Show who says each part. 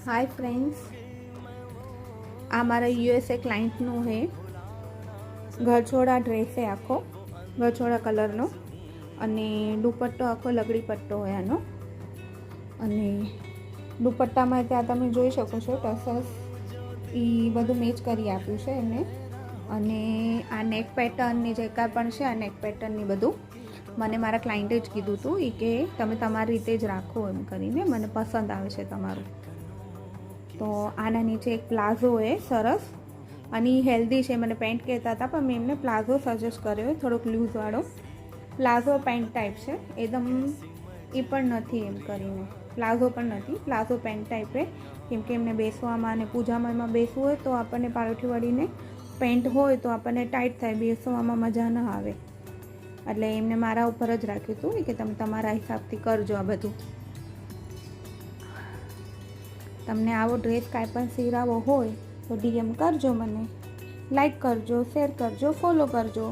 Speaker 1: Hi friends, आ मारा USA क्लाइंटનું है गरछोड़ा dress है आखो गरछोड़ा कलरनो अने दुपट्टो आखो लगड़ी पट्टो है आनो अने दुपट्टामां त्यां तमे जोई शको छो टसस ई बधुं मेच करी आप्युं छे एमणे अने आ नेक पेटर्न ने जे कांई पण छे आ नेक पेटर्न ने बधुं મને મારા ક્લાયન્ટે જ કીધું હતું એ કે તમે તમારી રીતે જ રાખો એમ કરીને મને પસંદ આવે છે તમારું. તો આના નીચે એક પ્લાઝો है સરસ અને હેલ્ધી છે. મને પેન્ટ કહેતા હતા પણ મેં એમને પ્લાઝો સજેસ્ટ કર્યો થોડોક લૂઝવાળો પ્લાઝો પેન્ટ ટાઈપ છે એકદમ એ પણ નથી એમ કરીને પ્લાઝો પણ નથી પ્લાઝો પેન્ટ ટાઈપ છે કેમ કે એમને બેસવામાં અને પૂજામાં એમાં બેસવું હોય તો આપણને પાળોઠી વાળીને પેન્ટ હોય તો આપણને ટાઈટ થાય બેસવામાં મજા ન આવે એટલે એમને મારા ઉપર જ રાખ્યું હતું કે તમે તમારા હિસાબથી કરજો આ બધું. તમને આવો ડ્રેસ કાંઈ પણ સિરાવો હોય તો ડીએમ કરજો મને, લાઈક કરજો, શેર કરજો, ફોલો કરજો.